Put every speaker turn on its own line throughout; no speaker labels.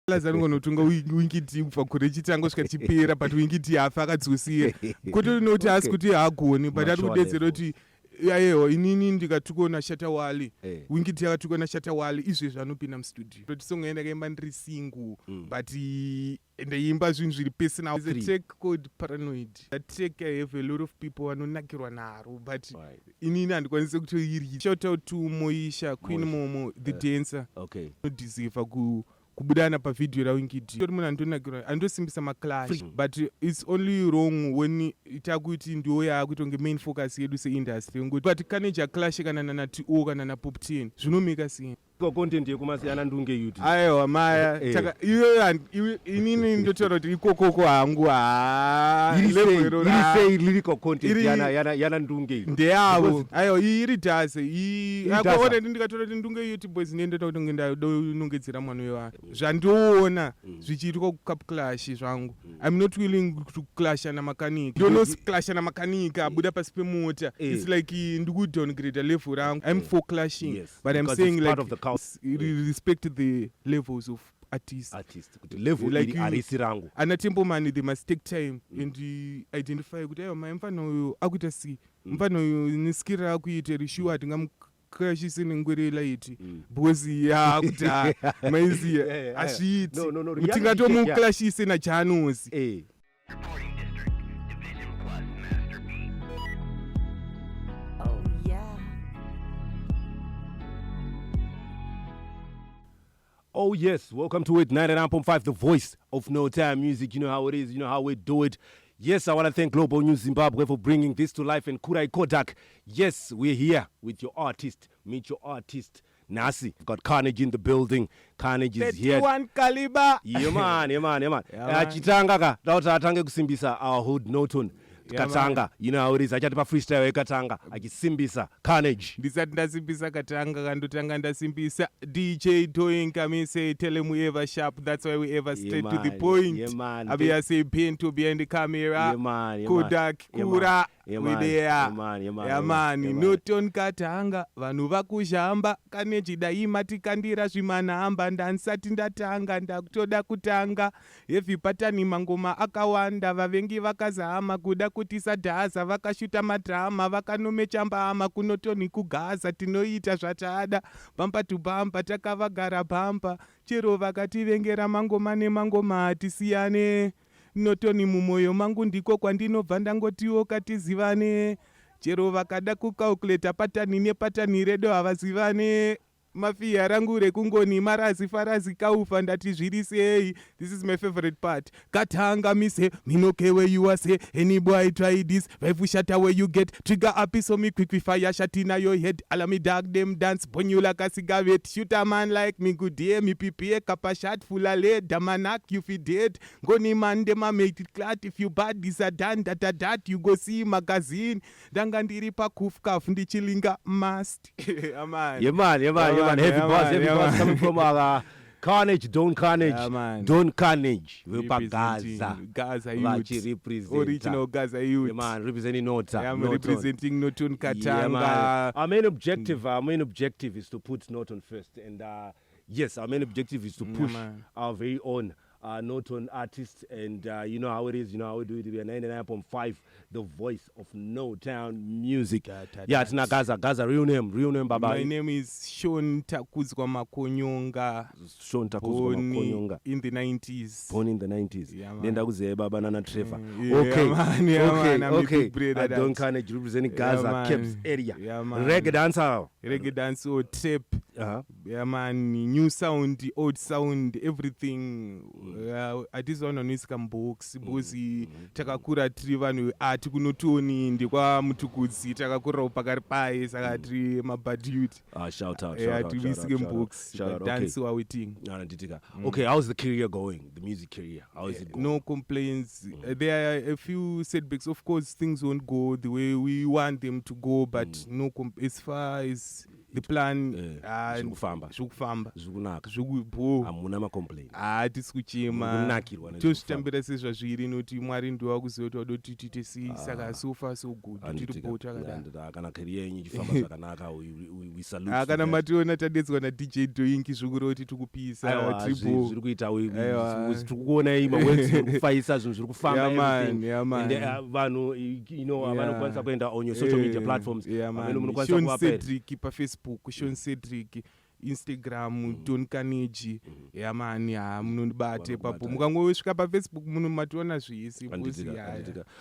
Calaz anonotunga winky kubva kure chitanga kusvika chipera but winky hafa akadzosere kuti unoti asi kuti haagoni but ari kudetsera kuti yayeho inini ndikatukona shatawali winky akatukona shatawali izvezvi anopinda mustudio totisongoenda kaimba ndiri single but ndaimba zvinhu zviri personal. There's a track called Paranoid. That track I have a lot of people vanonakirwa naro but inini handikwanisi kutoiri. Shout out to Moisha Queen Momo the dancer.
Okay.
Nodisiva kubudana pavidhio rawinky tori munhu andonakirwa andosimbisa maclash but it's only wrong when itakuti ndiwo yaakuita kunge main focus yedu seindustry ngoti but Carnage aclash kana nana-TO kana na-Pop 10 zvinomeka sense
content yekumasiyana ndunge youth
aiwa maya inini ndotaura kuti ikokoko hangu
lyrical content yana ndunge
ndeyavo aiwa iyi iri dhase akaona ndikatora kuti ndunge youth boys nendota kuti ndonongedzera mwana wevanhu zvandoona zvichiitwa kucap clash zvangu I'm not willing to clasha namakanika ndonosclasha namakanika abuda pasi pemota it's like ndikudowngrade level rangu I'm for clashing but I'm saying like respect the levels of artists
kuti level like arisi rangu
ana templeman they must take time and identify kuti ayo mfana uyu akuita si mfana uyu niskira akuita rishuwa hatingamukrashise nengwerela iti because yakuti maiziya azviiti mutingatomukrashise nachanozi
Oh yes, welcome to it, 99.5, the voice of No Time Music. You know how it is, you know how we do it. Yes, I want to thank Global News Zimbabwe for bringing this to life and Kurai Kodak. Yes, we're here with your artist. Meet your artist, Nasi. We've got Carnage in the building. Carnage is here.
31 caliber.
Yeah man. Chitanga ka, dauta atange kusimbisa our hood Noton. Katanga, you know how it is. Achati pa freestyle Katanga, akisimbisa Carnage.
Ndisati ndasimbisa Katanga kandotanga ndasimbisa DJ doing kamise tell him we ever sharp. That's why we ever straight to the point.
Yeah man.
Abi say paint to behind the camera.
Yeah man.
Kodak Kura.
Yeah
man. Noton Katanga vanhu vakushamba kane chidai tikandira zvimanhamba ndansati ndatanga ndakutoda kutanga heavy pattern mangoma akawanda vavengi vakazama kuda kuti sadhaza vakashuta madhama vakanomechambama kunotoni kugaza tinoita zvatada bamba to bamba takavagara bamba chero vakativengera mangoma nemangoma hatisiyane notoni mumwoyo mangu ndiko kwandinobva ndangotiwo katizivane chero vakada kukalkuleta patani nepatani redo havazivane mafiya rangu rekungoni marazi farazi kaufa ndati zviri sei. This is my favorite part. Katanga mise minoke where you are say any boy try this vibe shatter where you get trigger up so me quick fire shot in your head allow me dark them dance burn you like a cigarette shoot a man like me good day me PPA kappa shot full of lead damanak you fi dead goni man dem make it clat if you bad this a done that you go see magazine danga ndiri pa kufkaf ndichilinga must aman
yeah man. Heavy buzz coming from Carnage, don't Carnage, don't Carnage.
Gaza youth, original Gaza youth.
Yeah, man, representing Nota.
I'm representing Noton Katanga.
Our main objective is to put Noton first, and yes, our main objective is to push our very own Noton artists, and you know how it is, you know how we do it. We are 99.5, the voice of No Town Music. Yeah, it's not Gaza, real name, Baba.
My name is Sean Takuzwa Makonyonga. In the 90s.
Born in the 90s.
Yeah,
then Dakuze Baba Nana Trevor.
Okay.
Don Carnage representing Gaza, Caps area.
Yeah, man.
Reggae dance or trip.
Yeah, man. New sound, old sound, everything. Atizvanonwisa mbox bosi takakura tiri vanhu ati kunotoni ndikwa mutukudzi takakurawo pakari paye saka tiri mabad youth.
Shout out.
Tivisike mbox dance wawiting.
Okay, how's the career going? The music career, how is it going?
No complaints. There are a few setbacks. Of course, things won't go the way we want them to go, but as far as the plan
zvikufamba
zvikunaka
hamuna macomplain
hatisi kuchema tozvitambira sezvazviri nokuti mwari ndiwa kuziva kuti wada kuti tiite sei saka so far so good tiripo takadaro
kana career yenyu ichifamba zvakanaka we salute
kana mationa tadetswa nadj doingi zvikureva kuti tikupisa triple
zviri kuita tikukuonai maworks zviri kufaisa zvinhu zviri kufamba and vanhu vanokwanisa kuenda on your social media platforms
Sean Cedric pafacebook Sean Cedric Instagram Don Carnegie yamani munondibate papo mukangosvika pafacebook mationa zvisi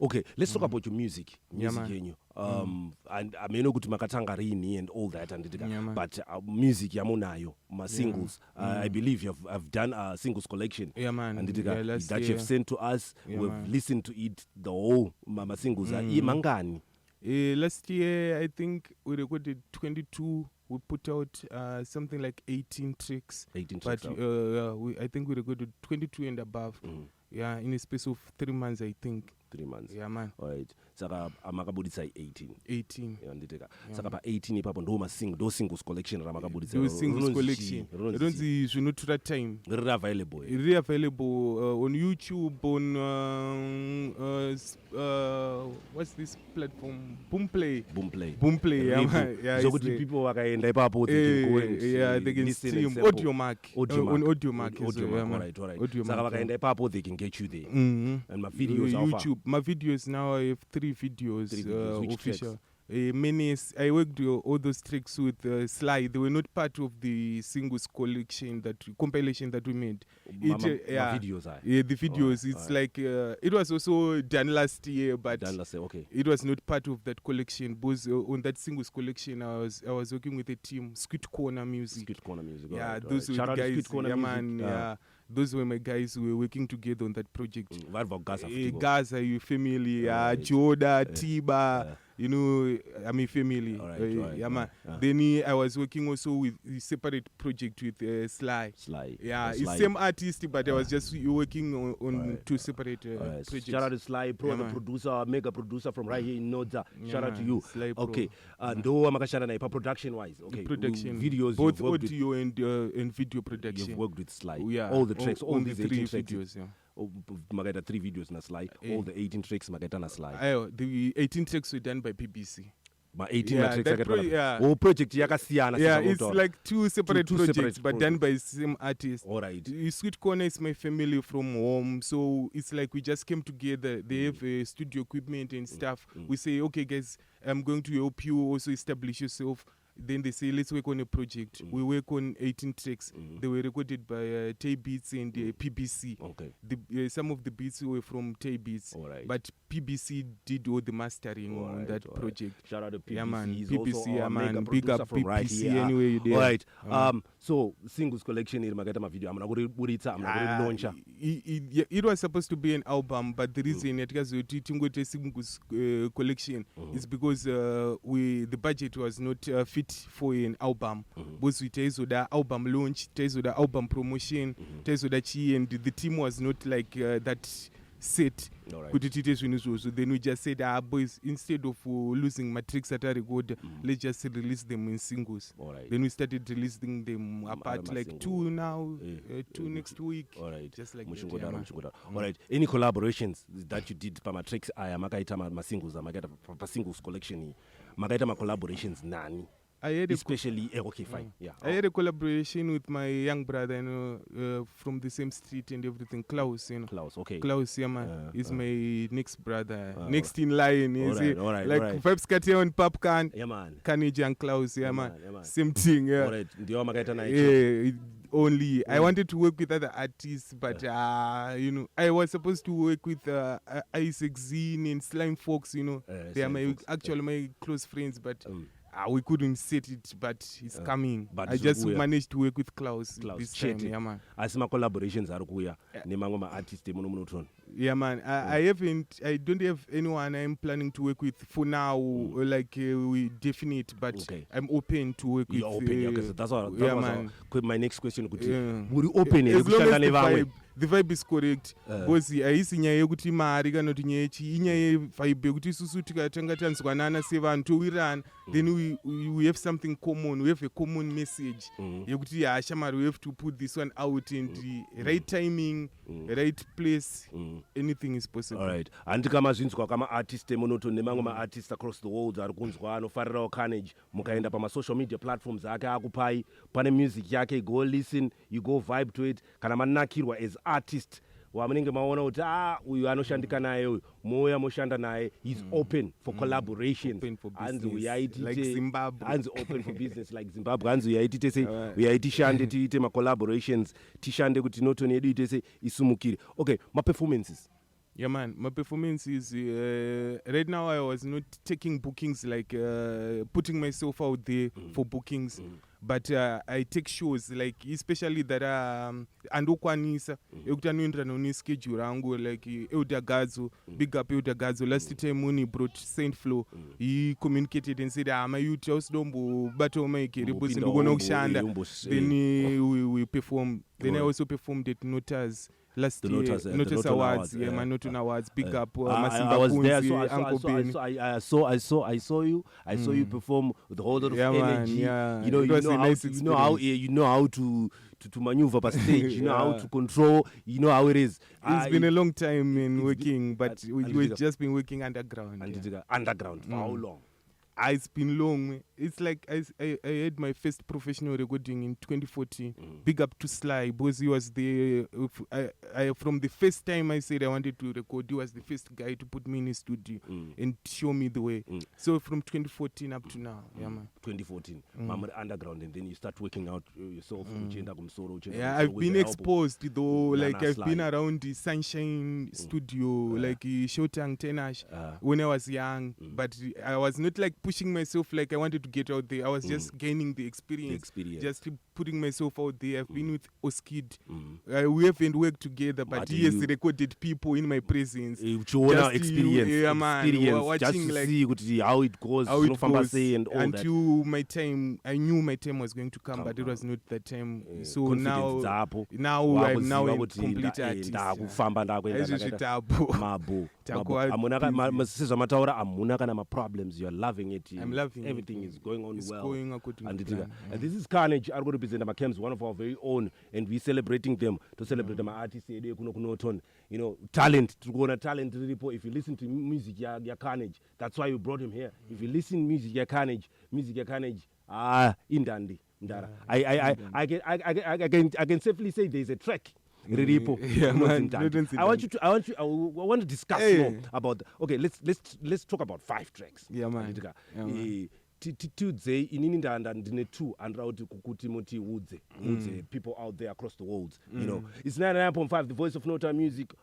okay let's talk about your music yenyu and I know kuti makatanga rini and all that but music yamunayo singles I believe you've done a singles collection that you've sent to us we've listened to it the whole singles mangani
last year I think we recorded 22. We put out something like 18 tracks. But I think we recorded 22 and above. Yeah, in a space of 3 months, I think.
3 months.
Yeah, man.
All right. Saka amakabudisa 18.
18.
Yeah, nditeka. Saka pa 18 ipapo ndo singles collection ramakabudisa.
Those singles collection. I don't see zvinotora time.
Really available.
Really available on YouTube, on what's this platform? Boomplay. Yeah, man. Yeah.
So good people wakaenda ipapo they can go and
yeah, they can stream Audiomack. On Audiomack.
Right. Saka wakaenda ipapo they can get you there.
And
my videos
YouTube. My videos now I have 3 videos official. I worked all those tracks with Sly. They were not part of the singles collection compilation that we made.
Videos.
Yeah, the videos. It's like it was also done last year, but it was not part of that collection. Because on that singles collection, I was working with a team, Squid Corner Music. Yeah, those were the guys. Yeah, man. Yeah. Those were my guys who were working together on that project. Gaza, you family, Joda, Tiba, you know, I'm a family. Yeah, man. Then I was working also with a separate project with Sly. Yeah, it's same artist, but I was just working on 2 separate projects.
Shout out to Sly Pro, the producer, mega producer from right here in Noda. Shout out to you. Okay, and production wise,
production,
videos,
both audio and video production.
You've worked with Sly.
Yeah,
all the tracks, all these
3
tracks.
videos. Yeah.
Magata 3 videos na Sly. All the 18 tracks magata na Sly.
The 18 tracks were done by PBC.
But 18 tracks project yakasiyana.
Yeah, it's like 2 separate projects but done by the same artist.
All right.
Sweet Corner is my family from home, so it's like we just came together. They have studio equipment and stuff. We say, okay guys, I'm going to help you also establish yourself. Then they say, let's work on a project. We work on 18 tracks. They were recorded by Tay Beats and PBC. Some of the beats were from Tay Beats. But PBC did all the mastering on that project.
Shout out to PBC.
Yeah, man.
He's
PBC,
also
man. Big up
from
PBC
right here.
anyway you there.
All right. So, singles collection in Magata video. I'm going to launch.
It was supposed to be an album, but the reason it was a singles collection is because the budget was not fit for an album. Because we tell the album launch, tell the album promotion, tell the and the team was not like that set. So then we just said, boys, instead of losing matrix at a record, let's just release them in singles. Then we started releasing them apart, like 2 now, 2 next week. Just like that.
All right. Any collaborations that you did for matrix? I am a singles, a singles collection. Magaita collaborations nani. Especially fine. Yeah.
I had a collaboration with my young brother, from the same street and everything. Klaus, Klaus, yeah, man. He's my next brother, next in line.
All right.
Vibes Katia on Popcorn.
Yeah, man.
Carnegie and Klaus, yeah, man. Same thing, yeah.
All right.
Only I wanted to work with other artists, but I was supposed to work with Isaac Zine and Slime Fox. They are my close friends, but. We couldn't set it, but it's coming. But I just managed to work with Klaus this time. Yeah, man.
As my collaborations are kuya, nemangoma artist
Yeah, man. I don't have anyone I'm planning to work with for now. Like we definite, but I'm open to work with.
You're open, so that's what.
Man.
My next question would you open
as long as the vibe is correct. Because haisi nyaya yekuti mari kana kuti nyaya yechi inyaya yevibe yekuti isusu tikatanga tanzwanana sevanhu towirirana, then we have something common, we have a common message yekuti shamari, we have to put this one out in the right timing, right place. Anything is possible.
All right. And kama zvinzwa kama artist monoton nemamwe ma-artist across the world ari kunzwa anofarirawo Carnage, mukaenda pama social media platforms ake akupai, pane music yake, go listen, you go vibe to it. Kana manakirwa as artist wamunenge maona kuti uyu anoshandika naye uyu moya moshanda naye, he's open for collaborations,
open for
hanzi
business, like Zimbabwe,
hanzi open for business like Zimbabwe, hanzi uyaitite sei uyaitishande tiite ma collaborations, tishande kuti noton yedu ite sei isumukire. Okay, my performances.
Yeah, man, my performance is right now I was not taking bookings, like putting myself out there for bookings, but I take shows, like especially that andokwanisa ekuti anoenderana neschedule rangu, like Eudagazo, big up Eudagazo. Last time when he brought Saint Flo, he communicated and said my youth house dombo bato maike ribuzi ndogona kushanda, then we perform. Then I also performed at Notas last year, Notas Awards, yeah, my Noton Awards, big up.
I was there, so I saw you perform with a whole lot of energy.
Man,
you know how to maneuver per stage, you know how to control, you know how it is.
It's been a long time in working, but we've just been working underground.
Underground, for how long?
It's been long. It's like I had my first professional recording in 2014. Big up to Sly, because he was the from the first time I said I wanted to record, he was the first guy to put me in his studio and show me the way. So from 2014 up to now, yeah, man.
2014, underground, and then you start working out yourself.
Yeah, I've been exposed though. Like I've been around the Sunshine Studio, like Shotang Tenash when I was young, but I was not like pushing myself like I wanted to get out there. I was just gaining the experience. Just putting myself out there. I've been with Oskid. We haven't worked together, but he has recorded people in my presence.
Experience.
Watching,
just to
like,
see how it goes,
how it goes.
And all
until that. My time, I knew my time was going to come, but it was not that time. So now I'm now a complete artist.
Problems, you're loving it.
I'm loving
everything is going on well.
Going according to plan.
And this is Carnage. I'm going to present my Kems, one of our very own, and we're celebrating them to celebrate my artists. You know, talent. To go on a talent. If you listen to music, you're Carnage. That's why we brought him here. If you listen to music, you're Carnage. Indandi. I can safely say there's a track.
Yeah, man,
I want to discuss more about. Okay, let's talk about 5 tracks.
Yeah, man.
Tudze inini ndine 2 and out kukuti moti udze people out there across the world. You know, it's 99.5, the voice of Nota music.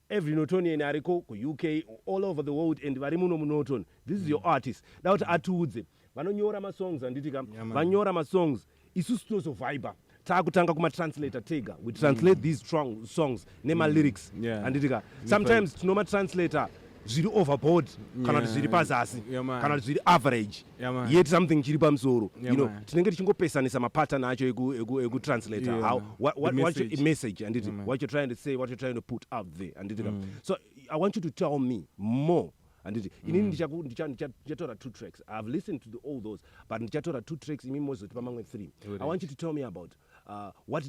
Every Notonian ariko ku UK, all over the world, and varimuno monoton. This is your artist. Now atudze vanonyora ma songs anditika vanyora ma songs isusu to viber. Takutanga kuma translator tega. We translate these songs, name lyrics. And sometimes tinoma translator zviri overboard kana zviri pazasi kana zviri average. Yet something chiri pamusoro. You know, tinenge tichingopesanisa mapattern acho egu translator. How what your message and what you're trying to say, what you're trying to put out there and So I want you to tell me more. And ndichatora 2 tracks. I've listened to all those, but ndichatora 2 tracks in most of 3. I want you to tell me about what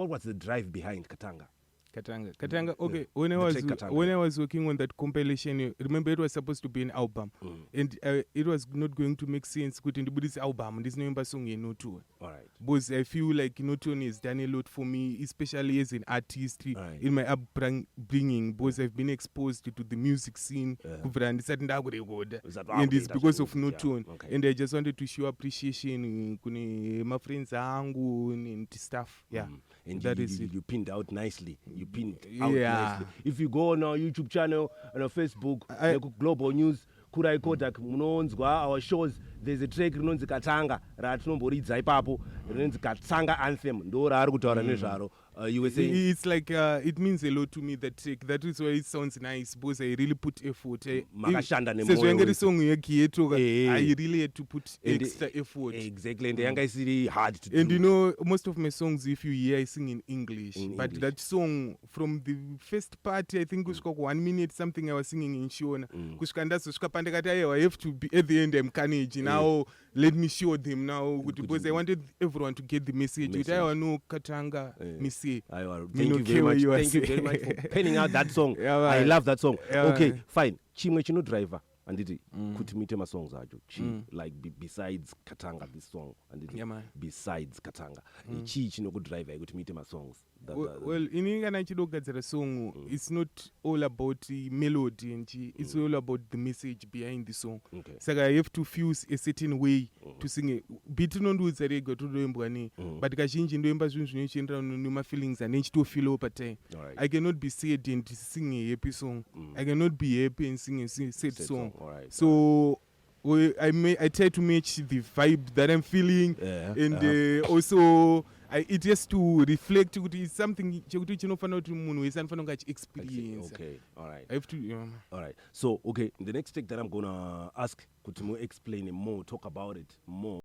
was the drive behind Katanga.
Okay. When I was working on that compilation, remember it was supposed to be an album, and it was not going to make sense putting this album. This number song in tour.
All right.
Because I feel like Noton has done a lot for me, especially as an artist in my upbringing. Because I've been exposed to the music scene, and it's because of Noton. And I just wanted to show appreciation to my friends and stuff. Yeah.
And that you pinned out nicely. You pinned out nicely. If you go on our YouTube channel and our Facebook, Global News, Kurai Kodak, munonzwa our shows, there's a track rinonzi Katanga, ratinомboridza ipapo, rinonzi Katanga Anthem, ndo raari kutaura nezvaro. You were saying
it's like it means a lot to me, that take. That is why it sounds nice, because I really put effort.
Makashanda
Says when
nemoyo
the song
wethu.
I really had to put
And
extra effort.
exactly, and yanga is really hard to do.
And you know, most of my songs, if you hear, I sing in English.
In
But
English.
that song, from the first part, I think kusvika 1 minute something, I was singing in Shona. Kusvika ndazosvika pandakati, I have to be at the end, I'm carnage. Now let me show them now, because I wanted everyone to get the message. With I know Katanga, Missy.
Thank you very much. Thank you very much for penning out that song. I love that song. Okay, fine. Chimwe chino driver. And it kuti mite masongs acho like besides Katanga, this song, and besides Katanga chi chinokudriver kuti mite masongs.
Well, in England, a song, it's not all about the melody, and it's all about the message behind the song.
Okay.
So I have to fuse a certain way to sing it. Beat no do it's a rego to do but kazhinji ndo imba zvinhu zvinochiendera numa feelings and nechitofeel over time.
Right.
I cannot be sad and sing a happy song. I cannot be happy and sing a sad song.
Right.
So I try to match the vibe that I'm feeling, and also it has to reflect. It's something experience.
Okay, all right.
I have to.
All right. So, okay, the next thing that I'm gonna ask, Kutimo explain it more, talk about it more.